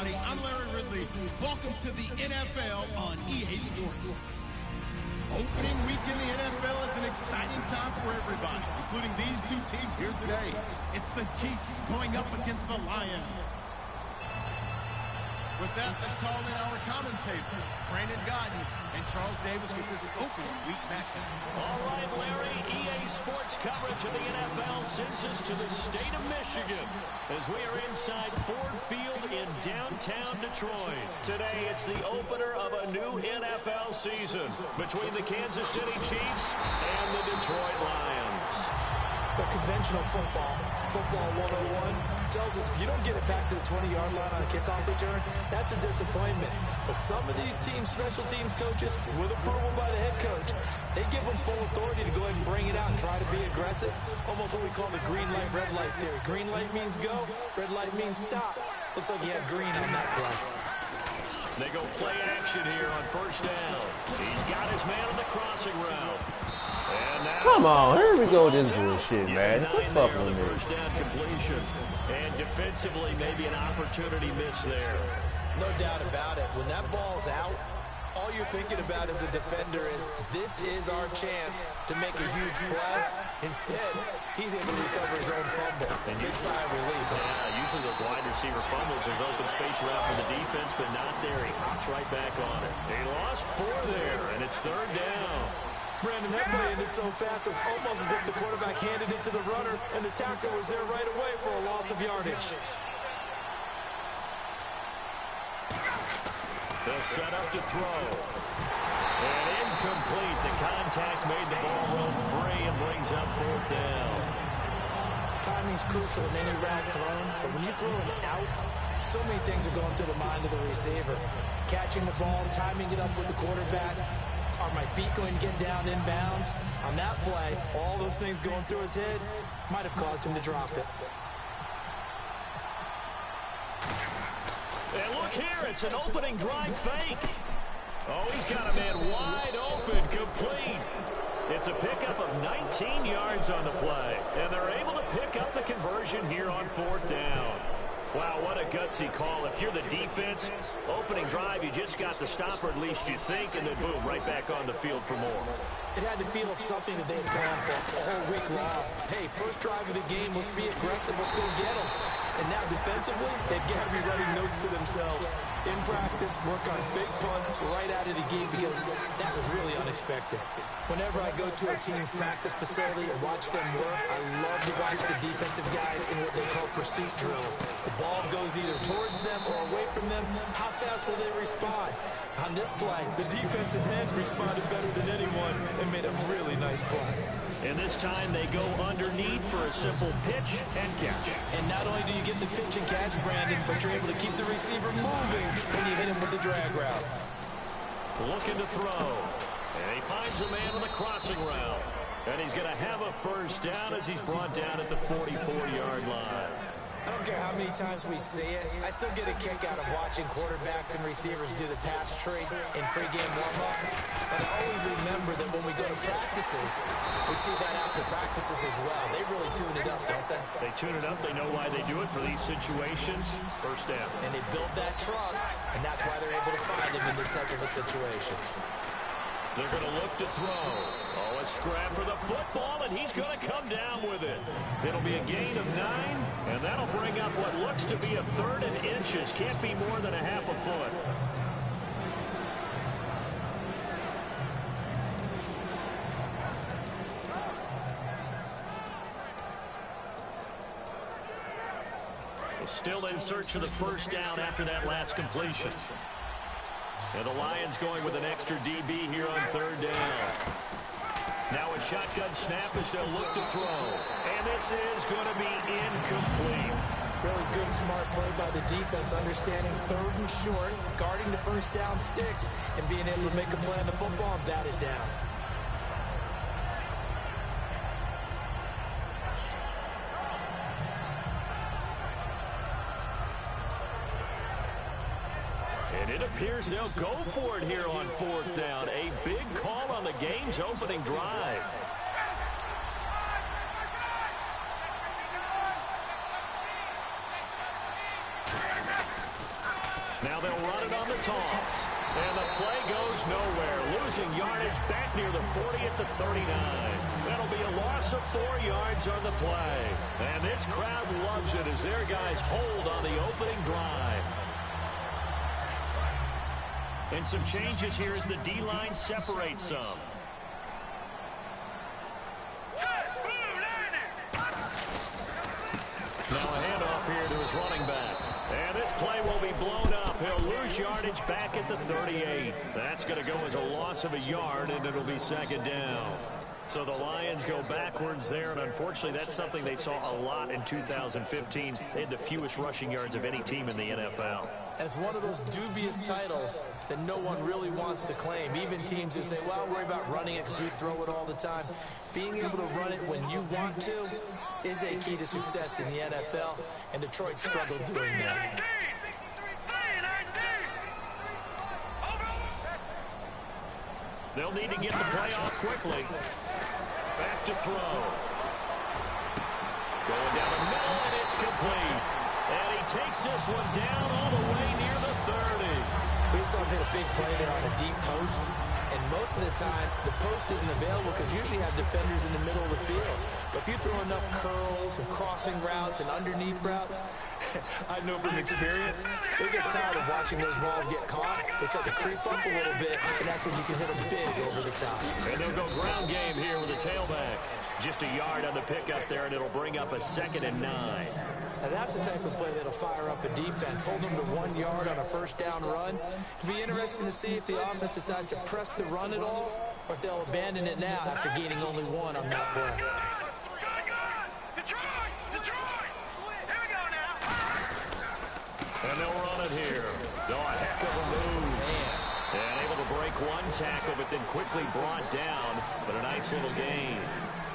everybody. I'm Larry Ridley. Welcome to the NFL on EA Sports. Opening week in the NFL is an exciting time for everybody, including these two teams here today. It's the Chiefs going up against the Lions. With that, let's call in our commentators, Brandon Godden and Charles Davis, with this opening week matchup. All right, Larry, EA Sports coverage of the NFL sends us to the state of Michigan as we are inside Ford Field in downtown Detroit. Today, it's the opener of a new NFL season between the Kansas City Chiefs and the Detroit Lions. But conventional football 101, tells us if you don't get it back to the 20-yard line on a kickoff return, that's a disappointment. But some of these teams, special teams coaches, with approval by the head coach, they give them full authority to go ahead and bring it out and try to be aggressive. Almost what we call the green light, red light theory. Green light means go, red light means stop. Looks like he had green on that play. They go play action here on first down. He's got his man on the crossing route. Come on, here we go with this bullshit, man. Quit fucking with me. First down completion. And defensively, maybe an opportunity miss there. No doubt about it. When that ball's out, all you're thinking about as a defender is, this is our chance to make a huge play. Instead, he's able to recover his own fumble. And big sigh of relief. Yeah, usually those wide receiver fumbles, there's open space around for the defense, but not there. He hops right back on it. They lost 4 there, and it's third down. Brandon, that play ended so fast, it's almost as if the quarterback handed it to the runner, and the tackler was there right away for a loss of yardage. They'll set up to throw. And incomplete. The contact made the ball roam free and brings up fourth down. Timing's crucial in any route thrown, but when you throw it out, so many things are going through the mind of the receiver. Catching the ball, timing it up with the quarterback. Are my feet going to get down inbounds? On that play, all those things going through his head might have caused him to drop it. And look here, it's an opening drive fake. Oh, he's got a man wide open, complete. It's a pickup of 19 yards on the play, and they're able to pick up the conversion here on fourth down. Wow, what a gutsy call. If you're the defense, opening drive, you just got the stop, or at least you think, and then boom, right back on the field for more. It had to feel of something that they had planned for a whole week long. Hey, first drive of the game, let's be aggressive, let's go get them. And now defensively, they've got to be writing notes to themselves. In practice, work on fake punts right out of the gate, because that was really unexpected. Whenever I go to a team's practice facility and watch them work, I love to watch the defensive guys in what they call pursuit drills. The ball goes either towards them or away from them. How fast will they respond? On this play, the defensive end responded better than anyone and made a really nice play. And this time they go underneath for a simple pitch and catch. And not only do you get the pitch and catch, Brandon, but you're able to keep the receiver moving when you hit him with the drag route. Looking to throw. And he finds a man on the crossing route. And he's going to have a first down as he's brought down at the 44-yard line. I don't care how many times we see it, I still get a kick out of watching quarterbacks and receivers do the pass tree in pregame warm-up. But I always remember that when we go to practices, we see that after practices as well. They really tune it up, don't they? They tune it up. They know why they do it for these situations. First down. And they build that trust, and that's why they're able to find him in this type of a situation. They're going to look to throw. Oh, a scrap for the football, and he's going to come down with it. It'll be a gain of 9, and that'll bring up what looks to be a third and inches. Can't be more than a half a foot. Still in search of the first down after that last completion. And the Lions going with an extra DB here on third down. Now a shotgun snap as they'll look to throw. And this is going to be incomplete. Really good, smart play by the defense, understanding third and short, guarding the first down sticks, and being able to make a play on the football and bat it down. And it appears they'll go for it here on fourth down. A big call on the game's opening drive. Now they'll run it on the toss. And the play goes nowhere. Losing yardage back near the 40 at the 39. That'll be a loss of 4 yards on the play. And this crowd loves it as their guys hold on the opening drive. And some changes here as the D-line separates some. Now a handoff here to his running back. And this play will be blown up. He'll lose yardage back at the 38. That's going to go as a loss of a yard, and it'll be second down. So the Lions go backwards there, and unfortunately that's something they saw a lot in 2015. They had the fewest rushing yards of any team in the NFL. And it's one of those dubious titles that no one really wants to claim. Even teams who say, well, worry about running it because we throw it all the time. Being able to run it when you want to is a key to success in the NFL, and Detroit struggled doing that. They'll need to get the play off quickly. Back to throw. Going down the middle, and it's complete. And he takes this one down all the way near the 30. We saw him hit a big play there on a deep post, and most of the time, the post isn't available because usually you have defenders in the middle of the field. But if you throw enough curls and crossing routes and underneath routes, I know from experience, they get tired of watching those balls get caught. They start to creep up a little bit, and that's when you can hit them big over the top. And they'll go ground game here with a tailback. Just a yard on the pickup there, and it'll bring up a 2nd and 9. Now that's the type of play that'll fire up a defense. Hold them to 1 yard on a first down run. It'll be interesting to see if the offense decides to press the run at all, or if they'll abandon it now after gaining only 1 on that play. And they'll run it here. Oh, a heck of a move. Man. And able to break 1 tackle, but then quickly brought down. But a nice little gain.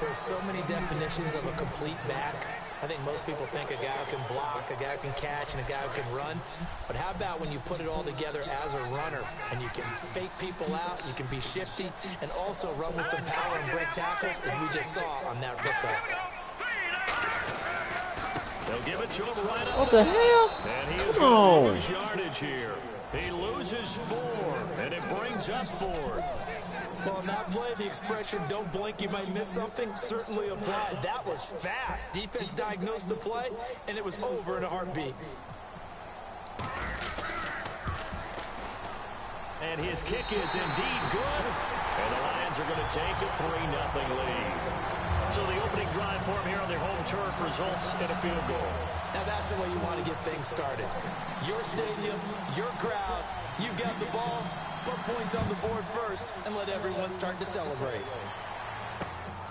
There's so many definitions of a complete back. I think most people think a guy who can block, a guy who can catch, and a guy who can run. But how about when you put it all together as a runner, and you can fake people out, you can be shifty, and also run with some power and break tackles, as we just saw on that pickup. They'll give it to him right up. What the hell? And he is Come going to on. lose yardage here. He loses 4, and it brings up 4. Well, on that play, the expression, don't blink, you might miss something, certainly applied. That was fast. Defense diagnosed the play, and it was over in a heartbeat. And his kick is indeed good. And the Lions are going to take a 3-0 lead. So the opening drive for him here on their home turf results in a field goal. Now that's the way you want to get things started. Your stadium, your crowd, you've got the ball, put points on the board first, and let everyone start to celebrate.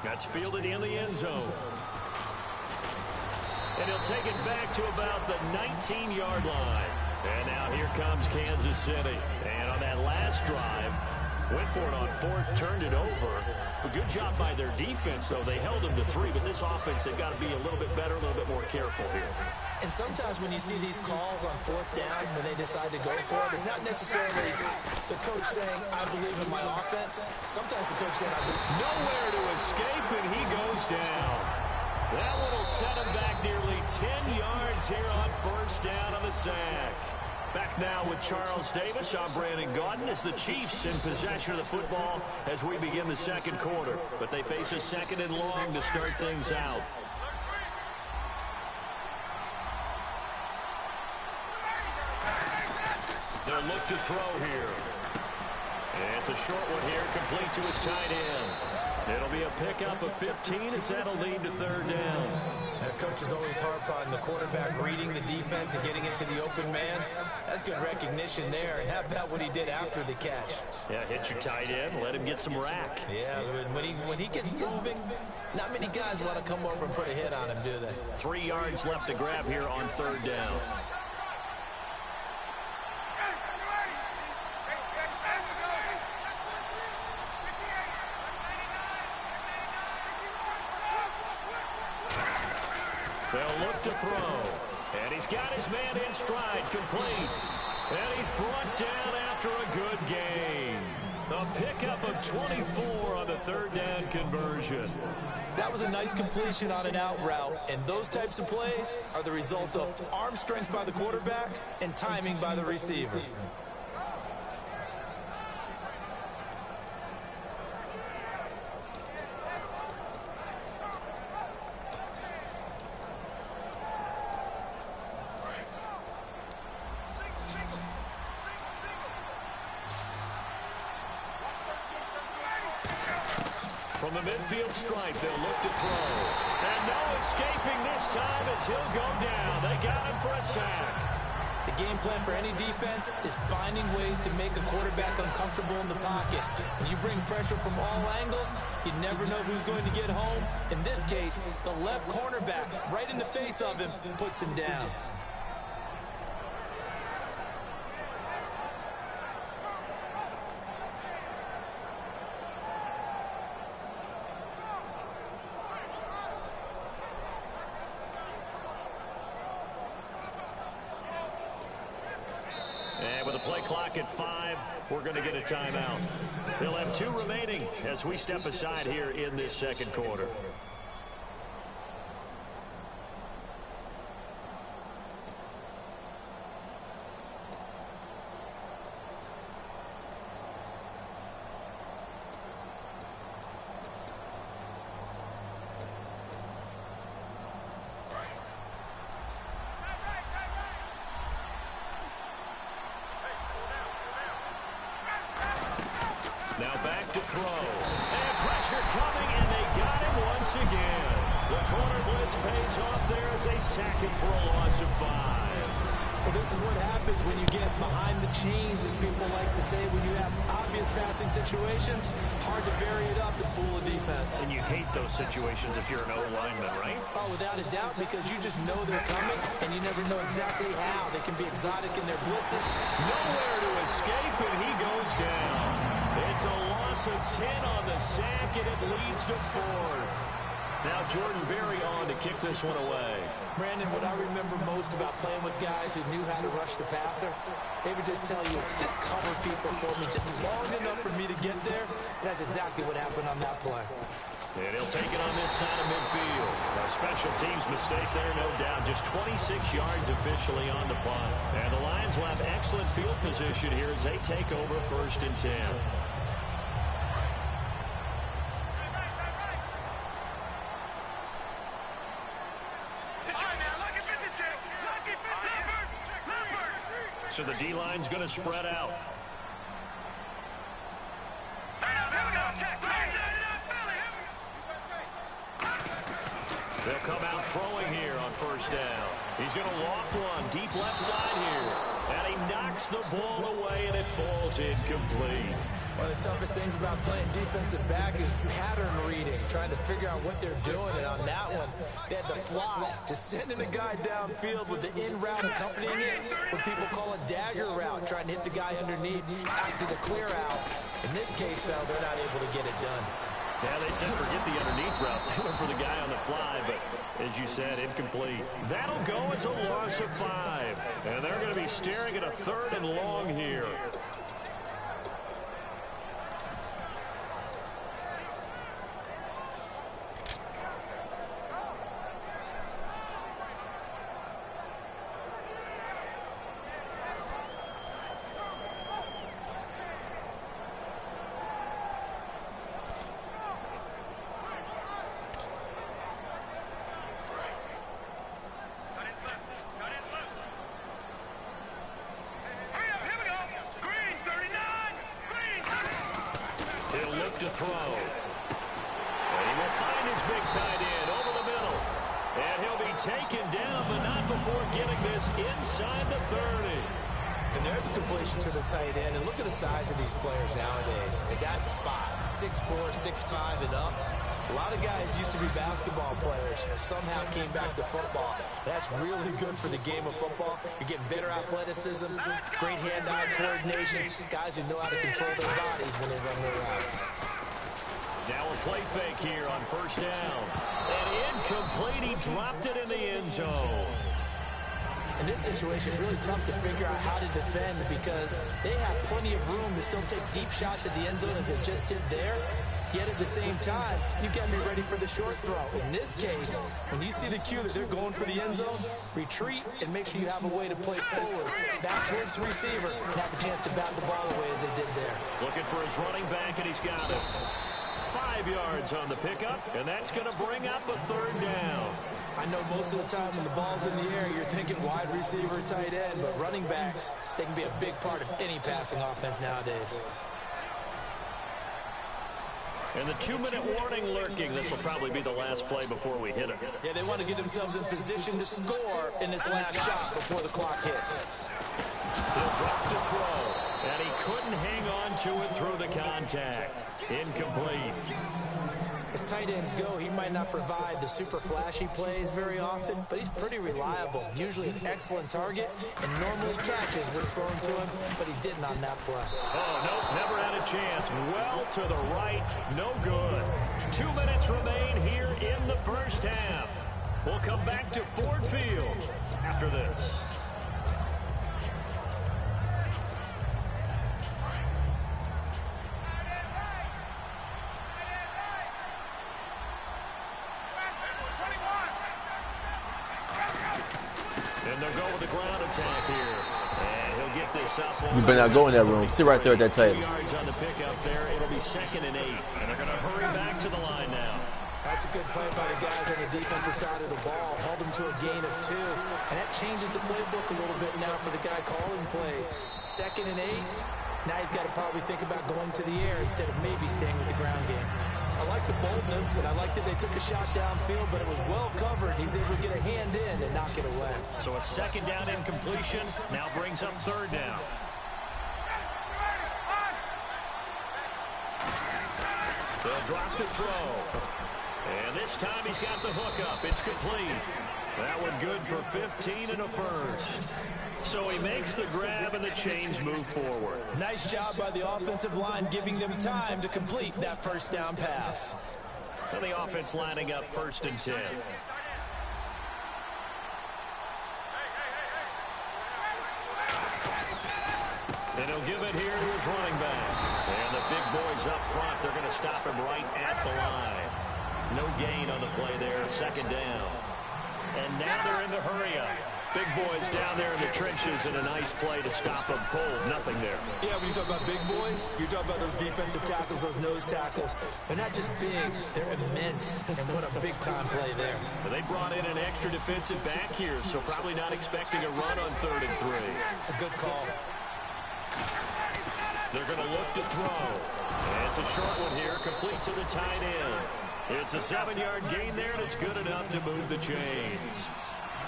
That's fielded in the end zone. And he'll take it back to about the 19-yard line. And now here comes Kansas City. And on that last drive, went for it on 4th, turned it over. A good job by their defense, though. They held them to 3, but this offense, they've got to be a little bit better, a little bit more careful here. And sometimes when you see these calls on 4th down, when they decide to go for it, it's not necessarily the coach saying, I believe in my offense. Sometimes the coach saying, I believe. Nowhere to escape, and he goes down. That one will set him back nearly 10 yards here on 1st down on the sack. Back now with Charles Davis. I'm Brandon Gaudin as the Chiefs in possession of the football as we begin the 2nd quarter. But they face a 2nd and long to start things out. They'll look to throw here. And it's a short one here, complete to his tight end. It'll be a pickup of 15 as that'll lead to 3rd down. Coaches always harp on the quarterback reading the defense and getting it to the open man. That's good recognition there. And how about what he did after the catch? Yeah, hit your tight end, let him get some rack. Yeah, when he gets moving, not many guys want to come over and put a hit on him, do they? 3 yards left to grab here on 3rd down. They'll look to throw. And he's got his man in stride, complete. And he's brought down after a good gain. A pickup of 24 on the third down conversion. That was a nice completion on an out route, and those types of plays are the result of arm strength by the quarterback and timing by the receiver. From the midfield stripe, they'll look to throw. And no escaping this time as he'll go down. They got him for a sack. The game plan for any defense is finding ways to make a quarterback uncomfortable in the pocket. When you bring pressure from all angles, you never know who's going to get home. In this case, the left cornerback, right in the face of him, puts him down. And with the play clock at 5, we're going to get a timeout. They'll have 2 remaining as we step aside here in this second quarter. Now back to throw. And pressure coming, and they got him once again. The corner blitz pays off there as they sack him for a loss of 5. Well, this is what happens when you get behind the chains, as people like to say, when you have obvious passing situations. Hard to vary it up and fool a defense. And you hate those situations if you're an O-lineman, right? Oh, without a doubt, because you just know they're coming, and you never know exactly how. They can be exotic in their blitzes. Nowhere to escape, and he goes down. It's a loss of 10 on the sack, and it leads to 4th. Now Jordan Berry on to kick this one away. Brandon, what I remember most about playing with guys who knew how to rush the passer, they would just tell you, just cover people for me, just long enough for me to get there. And that's exactly what happened on that play. And he'll take it on this side of midfield. A special teams mistake there, no doubt. Just 26 yards officially on the punt. And the Lions will have excellent field position here as they take over 1st and 10. So the D-line's going to spread out. They'll come out throwing here on 1st down. He's going to loft one deep left side here. And he knocks the ball away, and it falls incomplete. One of the toughest things about playing defensive back is pattern reading, trying to figure out what they're doing. And on that one, they had the fly, just sending the guy downfield with the in route accompanying it, what people call a dagger route, trying to hit the guy underneath after the clear out. In this case, though, they're not able to get it done. Yeah, they said forget the underneath route. They went for the guy on the fly, but as you said, incomplete. That'll go as a loss of 5. And they're going to be staring at a 3rd and long here. To throw. And he will find his big tight end over the middle. And he'll be taken down, but not before getting this inside the 30. And there's a completion to the tight end. And look at the size of these players nowadays. At that spot, 6'4", 6'5", and up. A lot of guys used to be basketball players, somehow came back to football. That's really good for the game of football. You're getting better athleticism, great hand-eye coordination, guys who know how to control their bodies when they run their routes. Now a play fake here on 1st down. And incomplete, he dropped it in the end zone. In this situation, it's really tough to figure out how to defend because they have plenty of room to still take deep shots at the end zone as they just did there. Yet at the same time, you got to be ready for the short throw. In this case, when you see the cue that they're going for the end zone, retreat and make sure you have a way to play forward, back towards the receiver, and have a chance to bat the ball away as they did there. Looking for his running back, and he's got it. 5 yards on the pickup, and that's going to bring up a 3rd down. I know most of the time when the ball's in the air, you're thinking wide receiver, tight end, but running backs, they can be a big part of any passing offense nowadays. And the 2-minute warning lurking. This will probably be the last play before we hit it. Yeah, they want to get themselves in position to score in this last shot before the clock hits. He'll drop to throw, and he couldn't hang on to it through the contact. Incomplete. As tight ends go, he might not provide the super flashy plays very often, but he's pretty reliable, usually an excellent target, and normally catches what's thrown to him, but he didn't on that play. Oh, nope, never had a chance. Well to the right, no good. 2 minutes remain here in the first half. We'll come back to Ford Field after this. And they'll go with the ground attack here. And he'll get this up. You better not go in that room. Sit right there at that table. 2 yards on the pickup there. It'll be 2nd and 8. And they're going to hurry back to the line now. That's a good play by the guys on the defensive side of the ball. Held them to a gain of 2. And that changes the playbook a little bit now for the guy calling plays. 2nd and 8. Now he's got to probably think about going to the air instead of maybe staying with the ground game. I like the boldness, and I like that they took a shot downfield, but it was well covered. He's able to get a hand in and knock it away. So a 2nd down incompletion now brings up 3rd down. They'll drop the throw. And this time he's got the hook up. It's complete. That one good for 15 and a 1st. So he makes the grab and the chains move forward. Nice job by the offensive line giving them time to complete that 1st down pass. And the offense lining up 1st and 10. And he'll give it here to his running back. And the big boys up front, they're going to stop him right at the line. No gain on the play there, 2nd down. And now they're in the hurry-up. Big boys down there in the trenches, and a nice play to stop them cold. Nothing there. Yeah, when you talk about big boys, you're talking about those defensive tackles, those nose tackles. They're not just big, they're immense. And what a big-time play there. But they brought in an extra defensive back here, so probably not expecting a run on 3rd and 3. A good call. They're going to look to throw. And it's a short one here, complete to the tight end. It's a 7-yard gain there, and it's good enough to move the chains.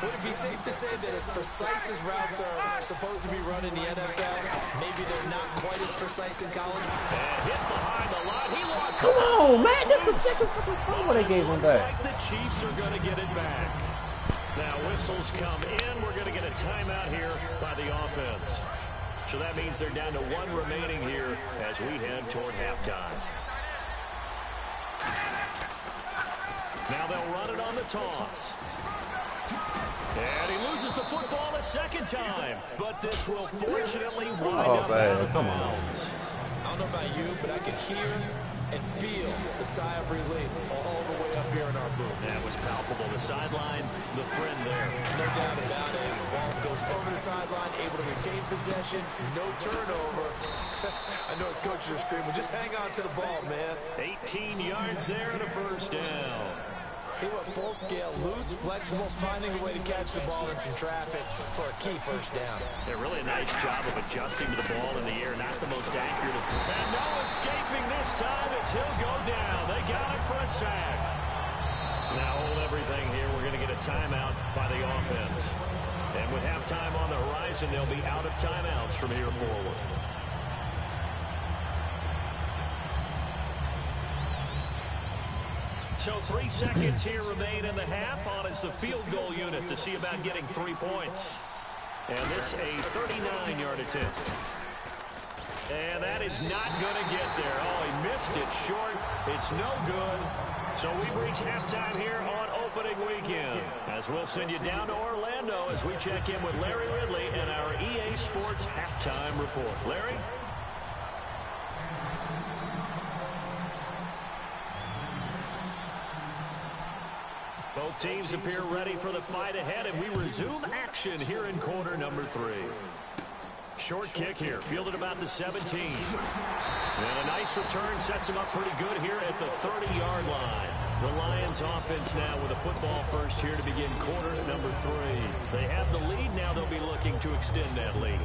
Would it be safe to say that as precise as routes are supposed to be run in the NFL, maybe they're not quite as precise in college? And hit behind the line. He lost. Come on, man. That's the 2nd fucking fumble they gave him back. Looks like the Chiefs are going to get it back. Now whistles come in. We're going to get a timeout here by the offense. So that means they're down to 1 remaining here as we head toward halftime. Now they'll run it on the toss. And he loses the football a 2nd time. But this will fortunately wind up out of bounds. I don't know about you, but I can hear and feel the sigh of relief all the way up here in our booth. That was palpable. The sideline, the friend there. No doubt about it. The ball goes over the sideline, able to retain possession, no turnover. I know his coaches are screaming, just hang on to the ball, man. 18 yards there and a 1st down. He went full scale, loose, flexible, finding a way to catch the ball in some traffic for a key 1st down. Yeah, really a nice job of adjusting to the ball in the air. Not the most accurate. And no escaping this time as he'll go down. They got him for a sack. Now hold everything here. We're going to get a timeout by the offense. And with halftime on the horizon, they'll be out of timeouts from here forward. So 3 seconds here remain in the half. On is the field goal unit to see about getting 3 points. And this a 39-yard attempt. And that is not going to get there. Oh, he missed it short. It's no good. So we've reached halftime here on opening weekend. As we'll send you down to Orlando as we check in with Larry Ridley and our EA Sports halftime report. Larry? Both teams appear ready for the fight ahead, and we resume action here in quarter number 3. Short kick here, fielded about the 17. And a nice return sets him up pretty good here at the 30-yard line. The Lions offense now with a football first here to begin quarter number 3. They have the lead, now they'll be looking to extend that lead.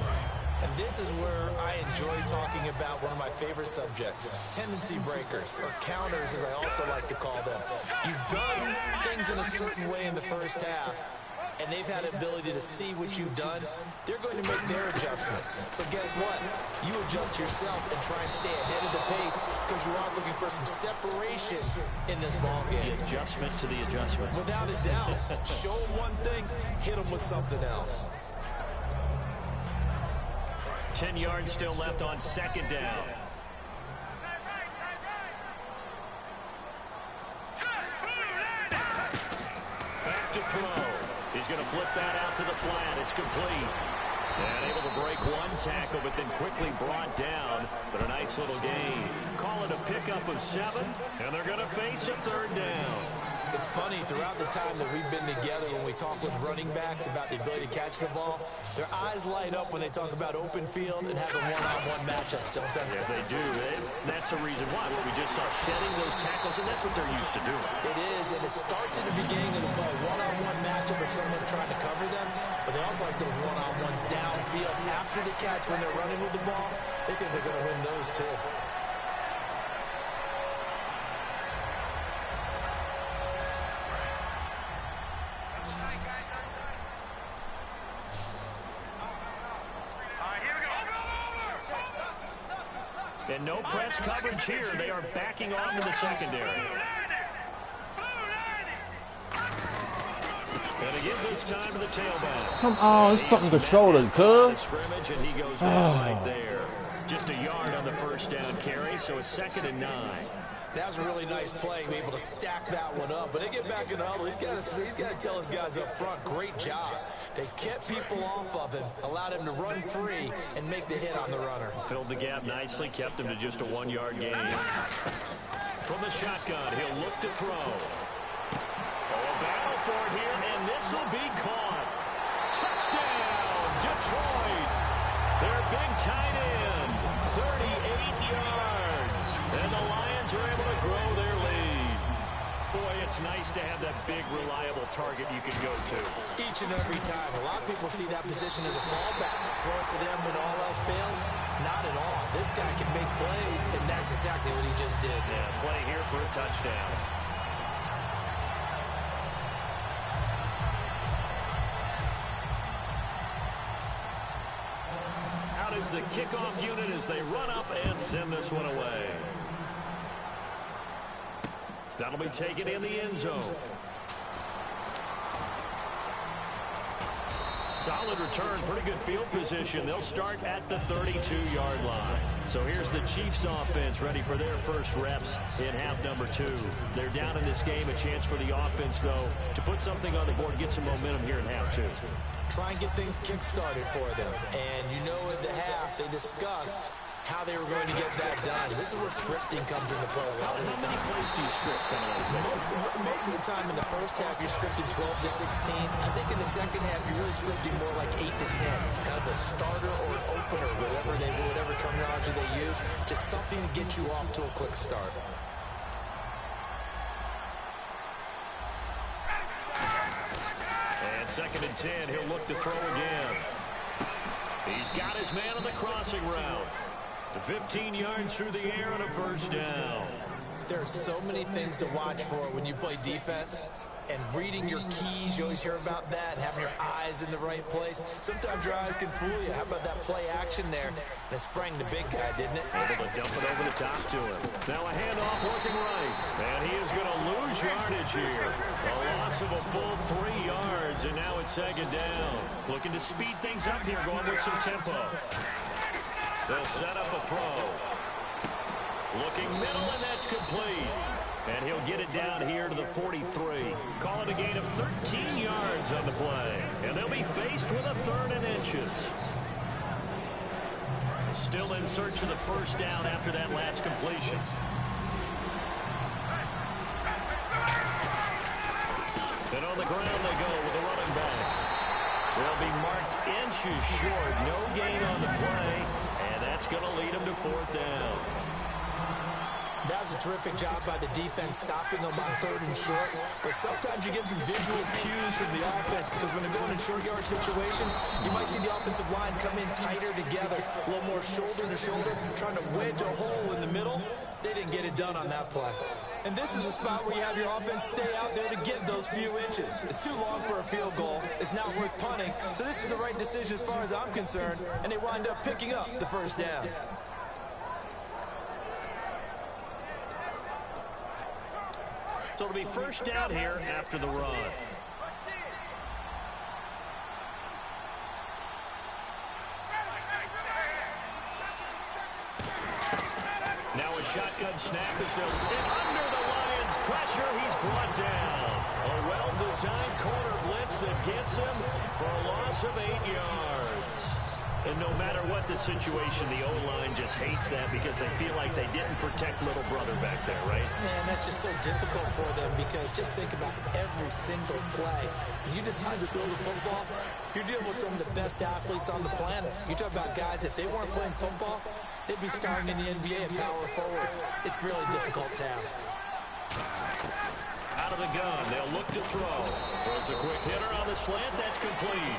And this is where I enjoy talking about one of my favorite subjects, tendency breakers, or counters as I also like to call them. You've done things in a certain way in the first half, and they've had the ability to see what you've done. They're going to make their adjustments. So guess what? You adjust yourself and try and stay ahead of the pace because you are looking for some separation in this ball game. The adjustment to the adjustment. Without a doubt. Show them one thing, hit them with something else. 10 yards still left on second down. Back to throw. He's going to flip that out to the flat. It's complete. And able to break one tackle, but then quickly brought down. But a nice little gain. Call it a pickup of 7, and they're going to face a third down. It's funny, throughout the time that we've been together, when we talk with running backs about the ability to catch the ball, their eyes light up when they talk about open field and having one-on-one matchups, don't they? Yeah, they do. That's the reason why. What we just saw, shedding those tackles, and that's what they're used to doing. It is, and it starts in the beginning of the play. One-on-one matchup if someone's trying to cover them, but they also like those one-on-ones downfield after the catch when they're running with the ball. They think they're going to win those too. And no press coverage here. They are backing off in the secondary. And again this time to the tailback. Come on, it's fucking controller, cuz. Scrimmage, and he goes down right there. Just a yard on the first down carry, so it's 2nd and 9. That was a really nice play, be able to stack that one up. But they get back in the huddle. He's got to tell his guys up front, great job. They kept people off of him, allowed him to run free, and make the hit on the runner. Filled the gap nicely, kept him to just a 1-yard gain. From the shotgun, he'll look to throw. Oh, a battle for it here, and this will be caught. Touchdown, Detroit. Their big tight end, 38 yards. And the Lions are able to grow their lead. Boy, it's nice to have that big, reliable target you can go to. Each and every time. A lot of people see that position as a fallback. Throw it to them when all else fails. Not at all. This guy can make plays, and that's exactly what he just did. Yeah, play here for a touchdown. Out is the kickoff unit as they run up and send this one away. That'll be taken in the end zone. Solid return, pretty good field position. They'll start at the 32-yard line. So here's the Chiefs offense ready for their first reps in half number 2. They're down in this game. A chance for the offense, though, to put something on the board, get some momentum here in half 2. Try and get things kick-started for them. And you know at the half, they discussed how they were going to get that done. This is where scripting comes into play a lot of the time. How many plays do you script coming out of the second? Most of the time in the first half, you're scripting 12 to 16. I think in the second half, you're really scripting more like 8 to 10. Kind of a starter or an opener, whatever terminology they use. Just something to get you off to a quick start. And 2nd and 10, he'll look to throw again. He's got his man on the crossing route. 15 yards through the air and a first down. There are so many things to watch for when you play defense. And reading your keys, you always hear about that, and having your eyes in the right place. Sometimes your eyes can fool you. How about that play action there? And it sprang the big guy, didn't it? Able to dump it over the top to him. Now a handoff working right. And he is going to lose yardage here. A loss of a full 3 yards, and now it's 2nd down. Looking to speed things up here, going with some tempo. They'll set up a throw. Looking middle, and that's complete. And he'll get it down here to the 43. Call it a gain of 13 yards on the play. And they'll be faced with a 3rd and inches. Still in search of the first down after that last completion. And on the ground they go with a running back. They'll be marked inches short. No gain on the play. And that's going to lead them to 4th down. That was a terrific job by the defense stopping them on 3rd and short. But sometimes you get some visual cues from the offense because when they're going in short yard situations, you might see the offensive line come in tighter together, a little more shoulder to shoulder, trying to wedge a hole in the middle. They didn't get it done on that play. And this is a spot where you have your offense stay out there to get those few inches. It's too long for a field goal. It's not worth punting. So this is the right decision as far as I'm concerned. And they wind up picking up the first down. So it'll be first down here after the run. Now a shotgun snap is in under the Lions' pressure. He's brought down. A well-designed corner blitz that gets him for a loss of 8 yards. And no matter what the situation, the O-line just hates that because they feel like they didn't protect little brother back there, right? Man, that's just so difficult for them because just think about every single play. When you decide to throw the football, you're dealing with some of the best athletes on the planet. You talk about guys, if they weren't playing football, they'd be starting in the NBA at power forward. It's a really difficult task. Out of the gun, they'll look to throw. Throws a quick hitter on the slant. That's complete.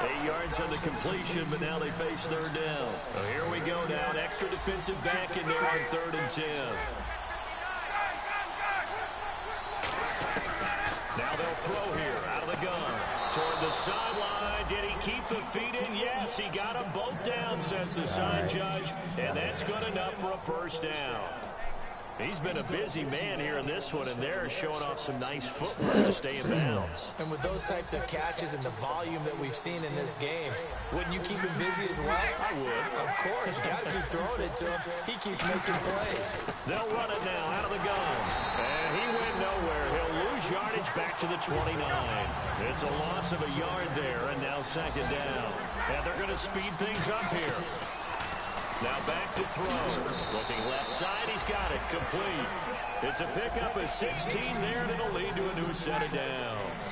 8 yards on the completion, but now they face 3rd down. So here we go now. An extra defensive back in there on 3rd and 10. Now they'll throw here out of the gun. Toward the sideline. Did he keep the feet in? Yes, he got them both down, says the side judge. And that's good enough for a first down. He's been a busy man here in this one, and they're showing off some nice footwork to stay in bounds. And with those types of catches and the volume that we've seen in this game, wouldn't you keep him busy as well? I would. Of course. You got to keep throwing it to him. He keeps making plays. They'll run it now out of the gun. And he went nowhere. He'll lose yardage back to the 29. It's a loss of a yard there, and now 2nd down. And they're going to speed things up here. Now back to throw. Looking left side, he's got it. Complete. It's a pickup of 16 there, and it'll lead to a new set of downs.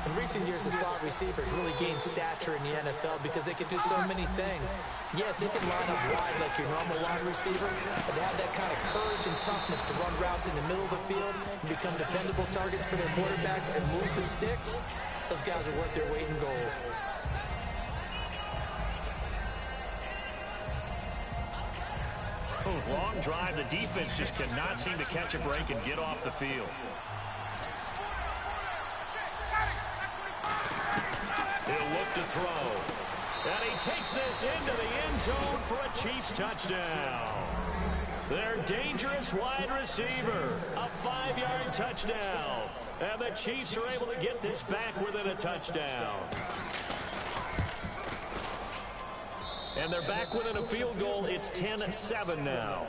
In recent years, the slot receivers really gained stature in the NFL because they can do so many things. Yes, they can line up wide like your normal wide receiver, but to have that kind of courage and toughness to run routes in the middle of the field and become dependable targets for their quarterbacks and move the sticks, those guys are worth their weight in gold. Long drive. The defense just cannot seem to catch a break and get off the field. He'll look to throw. And he takes this into the end zone for a Chiefs touchdown. Their dangerous wide receiver. A 5-yard touchdown. And the Chiefs are able to get this back within a touchdown. And they're back within a field goal. It's 10-7 now.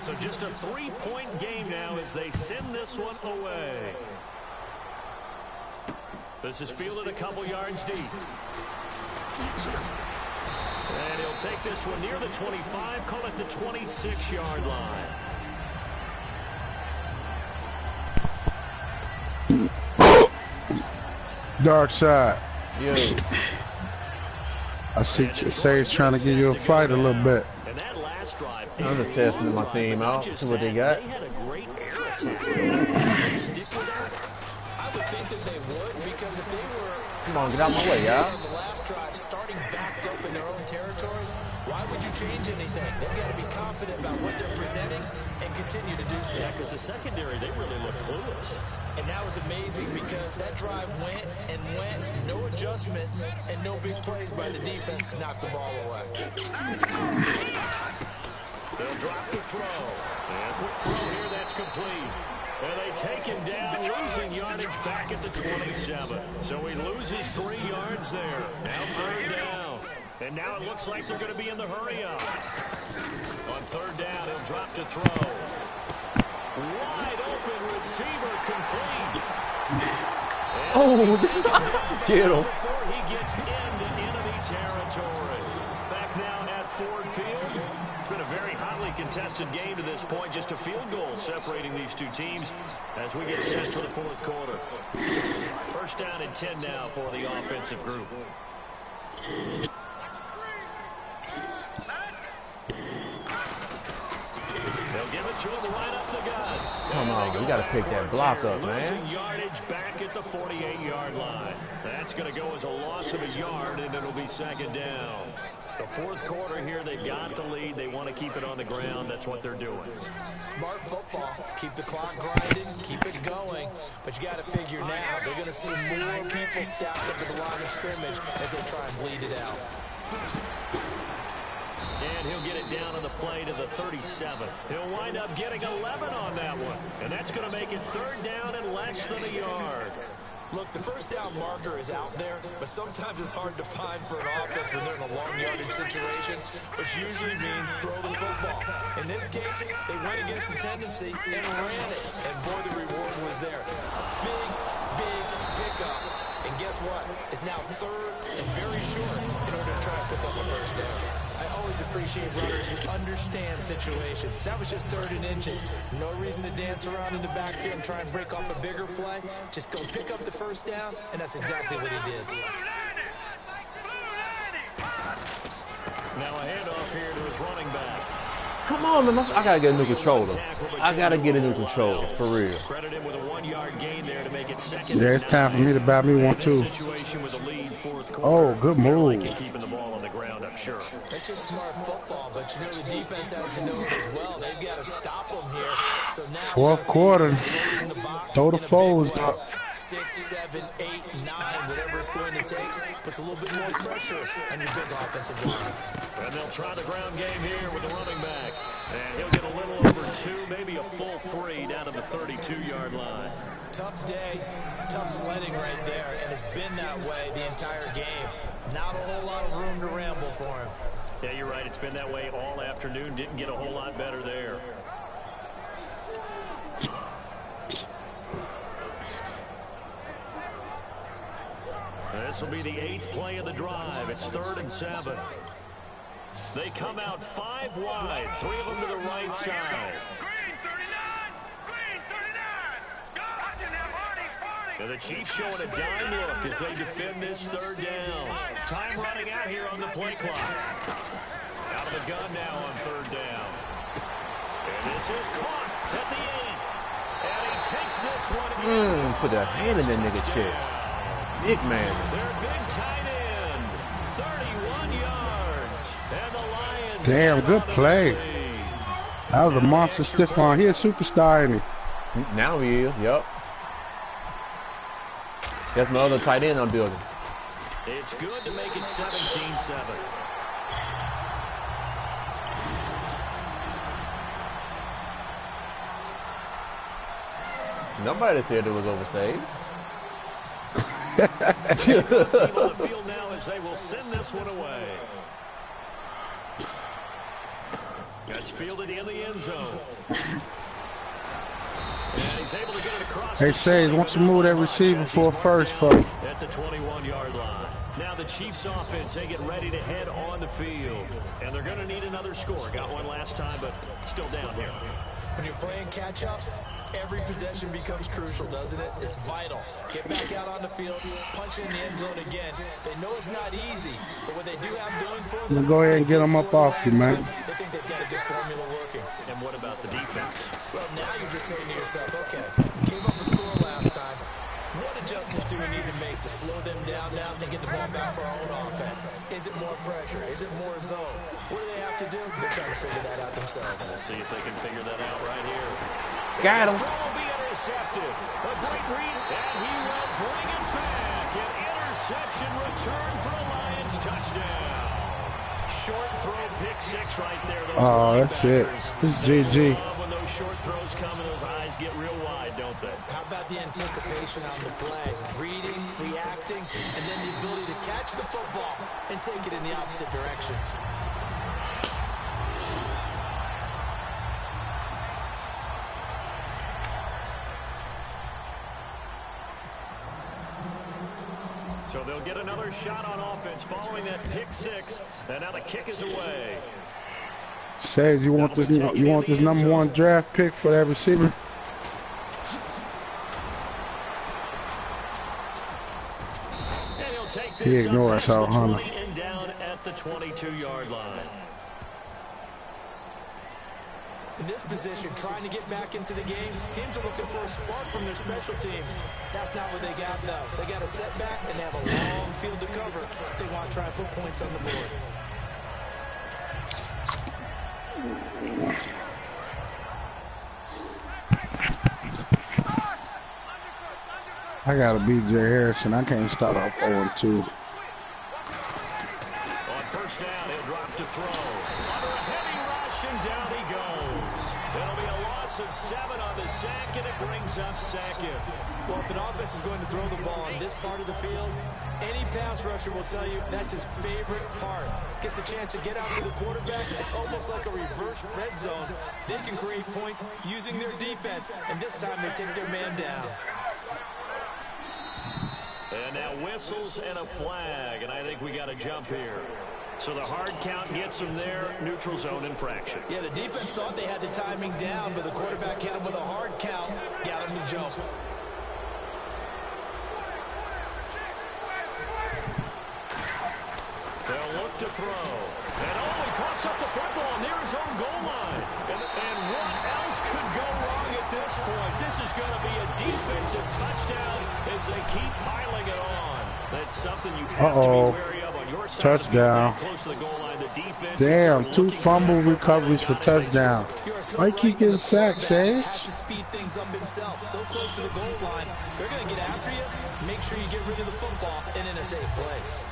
So just a 3-point game now as they send this one away. This is fielded a couple yards deep. And he'll take this one near the 25, call it the 26-yard line. Darkside. Yo. I see Sage trying to give you a fight a little bit. And that last drive, I'm just testing my team out, see what they got. They had a great air attack. Stick with that. I would think that they would because if they were Come on, get out my way, y'all. on the last drive starting backed up in their own territory, why would you change anything? They've got to be confident about what they're presenting and continue to do so. Yeah, because the secondary, they really look clueless. And that was amazing because that drive went and went, no adjustments, and no big plays by the defense to knock the ball away. They'll drop the throw. And quick throw here, that's complete. And they take him down, losing yardage back at the 27. So he loses 3 yards there. Now 3rd down. And now it looks like they're going to be in the hurry-up. On 3rd down, he'll drop to throw. Wide open receiver complete. Oh, get him. Before he gets into enemy territory. Back now at Ford Field. It's been a very hotly contested game to this point. Just a field goal separating these two teams as we get set for the 4th quarter. 1st down and 10 now for the offensive group. They'll give it to him right up the gut. Come on, we got to pick that block up, man. Losing yardage back at the 48-yard line. That's going to go as a loss of a yard, and it'll be 2nd down. The 4th quarter here, they've got the lead. They want to keep it on the ground. That's what they're doing. Smart football. Keep the clock grinding. Keep it going. But you got to figure now, they're going to see more people stacked up at the line of scrimmage as they try and bleed it out. And he'll get it down on the play to the 37. He'll wind up getting 11 on that one. And that's going to make it 3rd down and less than a yard. Look, the 1st down marker is out there, but sometimes it's hard to find for an offense when they're in a long yardage situation, which usually means throw the football. In this case, they went against the tendency and ran it. And boy, the reward was there. Big, big pickup. And guess what? It's now 3rd and very short in order to try and pick up a 1st down. I always appreciate runners who understand situations. That was just 3rd and inches. No reason to dance around in the backfield and try and break off a bigger play. Just go pick up the 1st down, and that's exactly what he did. Now a handoff here to his running back. Come on, man. I got to get a new controller. I got to get a new controller, for real. Credit him with a 1-yard gain there to make it 2nd. Yeah, it's time for me to buy me one, too. Oh, good move. Keeping the ball on the ground, I'm sure. It's just smart football, but you know the defense has to know it as well. They've got to stop them here. So now 4th quarter. Throw the foes up. 6, 7, 8, 9, whatever it's going to take, puts a little bit more pressure on your big offensive line. And they'll try the ground game here with the running back. And he'll get a little over 2, maybe a full 3 down to the 32-yard line. Tough day, tough sledding right there, and it's been that way the entire game. Not a whole lot of room to ramble for him. Yeah, you're right. It's been that way all afternoon. Didn't get a whole lot better there. This will be the 8th play of the drive. It's 3rd and 7. They come out 5 wide, 3 of them to the right side. And the Chiefs showing a dime look as they defend this 3rd down. Time running out here on the play clock. Out of the gun now on 3rd down. And this is caught at the 8. And he takes this one. Put a hand in that nigga chest. Big man. Their big tight end, 31 yards. And the Lions. Damn, good play. That was a monster stiff arm. He a superstar, ain't he? Now he is, yup. That's my other tight end I'm building. It's good to make it 17-7. Nobody said it was oversaved. Team on the field now as they will send this one away. That's fielded in the end zone. And he's able to get it across. Hey, Sage, why don't you move that receiver for a 1st for me? At the 21-yard line. Now the Chiefs offense, they get ready to head on the field. And they're going to need another score. Got one last time, but still down here. When you're playing catch-up, every possession becomes crucial, doesn't it? It's vital. Get back out on the field, punch in the end zone again. They know it's not easy, but what they do have going for them... Go ahead and get them up off you, man. They think they've got a good formula working. And what about the defense? Well, now you're just saying to yourself, okay, gave up a score last time. What adjustments do we need to make to slow them down now and get the ball back for our own offense? Is it more pressure? Is it more zone? What do they have to do? They're trying to figure that out themselves. We'll see if they can figure that out right here. Got him. This throw will be intercepted. A great read, and he will bring it back. An interception return for a Lions touchdown. short throw pick six right there. Oh, that's it. This is GG. When those short throws come and those eyes get real wide, don't they? How about the anticipation on the play? Reading, reacting, and then the ability to catch the football and take it in the opposite direction. So they'll get another shot on offense following that pick six, and now the kick is away. Says you want this number 1 draft pick for that receiver? And he'll take He this ignores how up past the Hunter. 20 and down at the 22-yard line. In this position, trying to get back into the game, teams are looking for a spark from their special teams. That's not what they got, though. They got a setback, and they have a long field to cover if they want to try and put points on the board. I got a B.J. Harrison. I can't start off 0-2. On first down, he'll drop to throw. Under a heavy rush, and down he goes. It'll be a loss of 7 on the sack, and it brings up second. Well, if an offense is going to throw the ball on this part of the field, any pass rusher will tell you that's his favorite part. Gets a chance to get out to the quarterback. It's almost like a reverse red zone. They can create points using their defense, and this time they take their man down. And now whistles and a flag, and I think we got a jump here. So the hard count gets them there, neutral zone infraction. Yeah, the defense thought they had the timing down, but the quarterback hit him with a hard count, got him to jump. They'll look to throw. And he coughs up the football near his own goal line. And what else could go wrong at this point? This is going to be a defensive touchdown as they keep piling it on. That's something you have to be wary of on your side. Touchdown. Close to the goal line. The defense. Damn, 2 fumble recoveries for touchdown. Why keep getting sacked, Sage? Has to speed things up himself. So close to the goal line. They're going to get after you. Make sure you get rid of the football and in a safe place.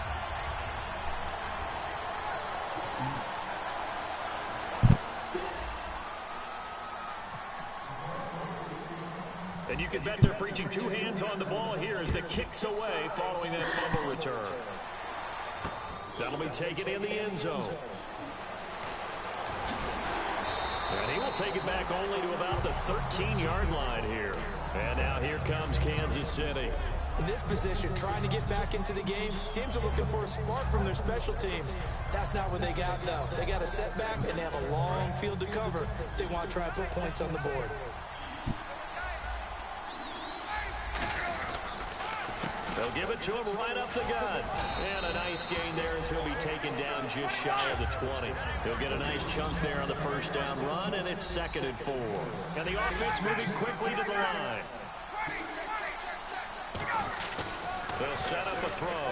And you can bet they're preaching 2 hands on the ball here as the kick's away following that fumble return. That'll be taken in the end zone. And he will take it back only to about the 13-yard line here. And now here comes Kansas City. In this position, trying to get back into the game, teams are looking for a spark from their special teams. That's not what they got, though. They got a setback, and they have a long field to cover if they want to try and put points on the board. They'll give it to him right up the gut. And a nice gain there as he'll be taken down just shy of the 20. He'll get a nice chunk there on the first down run, and it's 2nd and 4. And the offense moving quickly to the line. They'll set up a throw.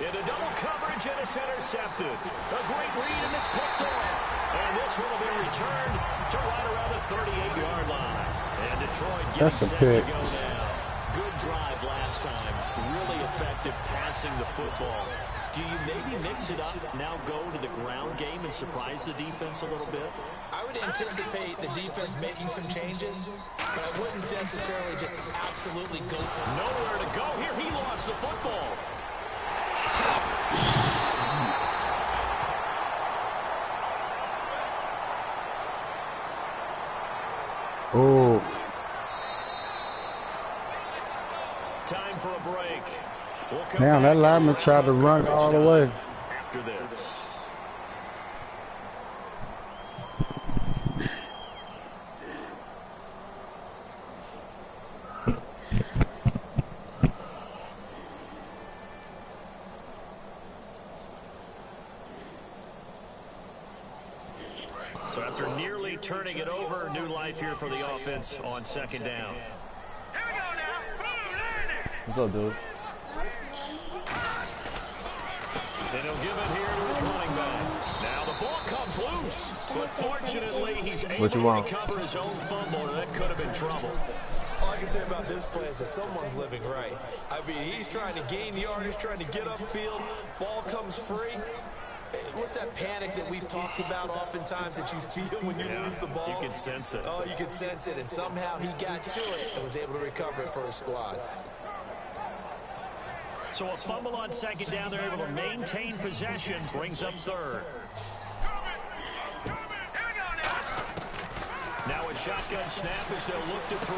Into double coverage, and it's intercepted. A great read, and it's picked off. And this one will be returned to right around the 38-yard line. And Detroit gets set to go now. Good drive last time. Really effective passing the football. Do you maybe mix it up, now go to the ground game and surprise the defense a little bit? I would anticipate the defense making some changes, but I wouldn't necessarily just absolutely go. Nowhere to go here. He lost the football. Oh. Time for a break. Damn, that lineman tried to run all the way. After this. So after nearly turning it over, new life here for the offense on 2nd down. What's up, dude? And he'll give it here to his running back. Now the ball comes loose, but fortunately he's able to recover his own fumble, and that could have been trouble. All I can say about this play is that someone's living right. I mean, he's trying to gain yardage, trying to get upfield. Ball comes free. What's that panic that we've talked about oftentimes that you feel when you lose the ball? You can sense it. Oh, you can sense it, and somehow he got to it and was able to recover it for his squad. So a fumble on second down. They're able to maintain possession. Brings up third. Now a shotgun snap as they'll look to throw.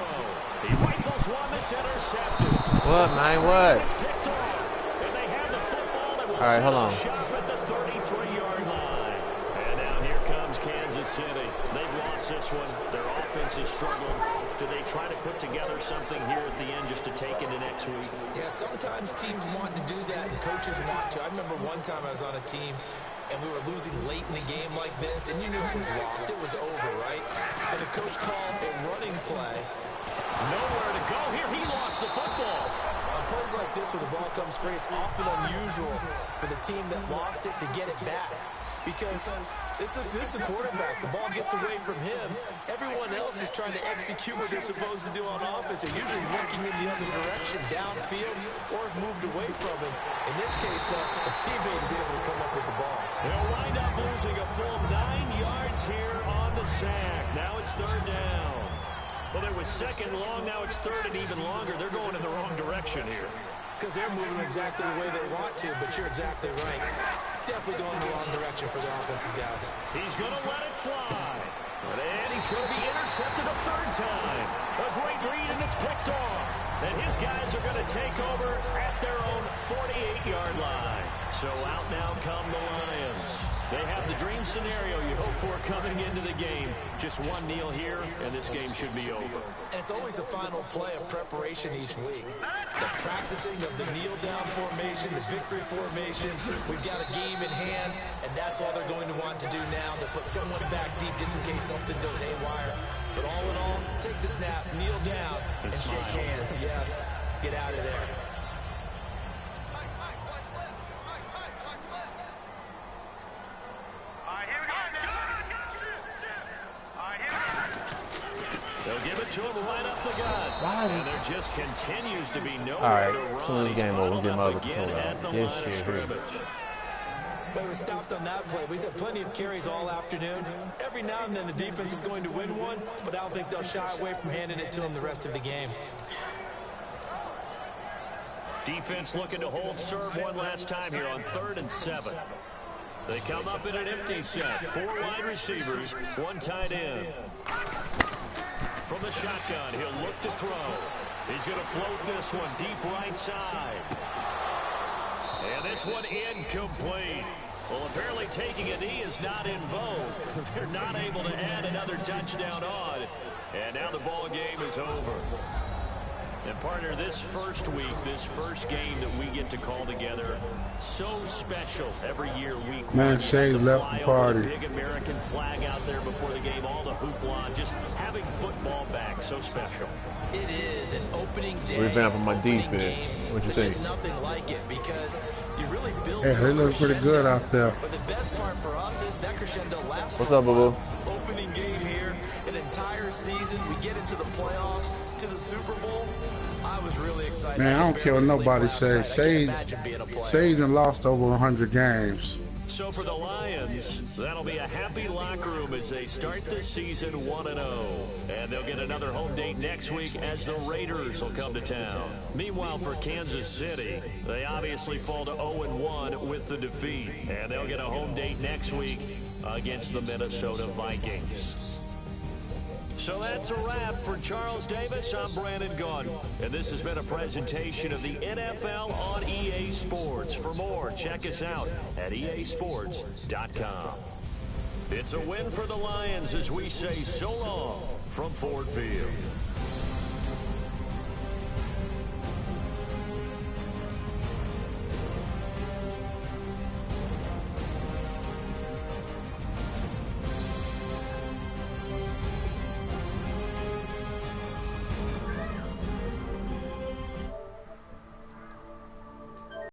He rifles one that's intercepted. What, man? What? It's picked off. And they have the football that will All right, hold on. shop at the 33-yard line. And now here comes Kansas City. They've lost this one. Their offense has struggled. Do they try to put together something here at the end just to take into next week? Yeah, sometimes teams want to do that and coaches want to. I remember one time I was on a team and we were losing late in the game like this, and you knew it was lost. It was over, right? And the coach called a running play. Nowhere to go here. He lost the football. On plays like this where the ball comes free, it's often unusual for the team that lost it to get it back. Because this is the quarterback. The ball gets away from him. Everyone else is trying to execute what they're supposed to do on offense. They're usually looking in the other direction, downfield, or moved away from him. In this case, though, a teammate is able to come up with the ball. They'll wind up losing a full 9 yards here on the sack. Now it's third down. Well, there was second long. Now it's third and even longer. They're going in the wrong direction here. Because they're moving exactly the way they want to, but you're exactly right. Definitely going in the wrong direction for the offensive guys. He's going to let it fly. And he's going to be intercepted a third time. A great read, and it's picked off. And his guys are going to take over at their own 48-yard line. So out now come the Lions. They have the dream scenario you hope for coming into the game. Just one kneel here, and this game should be over. And it's always the final play of preparation each week. The practicing of the kneel-down formation, the victory formation. We've got a game in hand, and that's all they're going to want to do now. They'll put someone back deep just in case something goes haywire. But all in all, take the snap, kneel down, and shake hands. Yes, get out of there. They'll give it to him right up the gut. And there just continues to be no. All right, as soon as the game over, we'll get my other control out. This shit here. But we stopped on that play. We've had plenty of carries all afternoon. Every now and then the defense is going to win one, but I don't think they'll shy away from handing it to him the rest of the game. Defense looking to hold serve one last time here on 3rd and 7. They come up in an empty set. 4 wide receivers, 1 tight end. From the shotgun, he'll look to throw. He's going to float this one deep right side. And this one incomplete. Well, apparently taking a knee is not in vogue. They're not able to add another touchdown on. And now the ball game is over. And partner, this first week, this first game that we get to call together, so special every year. Week man, Shane left the party. Big American flag out there before the game, all the hoopla, just having football back, so special. It is an opening day. Revamping my defense. What you think? There's nothing like it because you really build. Yeah, they look pretty good out there. But the best part for us is that crescendo lasts. What's up, boo-boo? Opening game here, an entire season. We get into the playoffs, to the Super Bowl. I was really excited. Man, I don't care what nobody says. Sage done lost over 100 games. So for the Lions, that'll be a happy locker room as they start the season 1-0. And they'll get another home date next week as the Raiders will come to town. Meanwhile, for Kansas City, they obviously fall to 0-1 with the defeat. And they'll get a home date next week against the Minnesota Vikings. So that's a wrap for Charles Davis. I'm Brandon Gaudin, and this has been a presentation of the NFL on EA Sports. For more, check us out at easports.com. It's a win for the Lions as we say so long from Ford Field.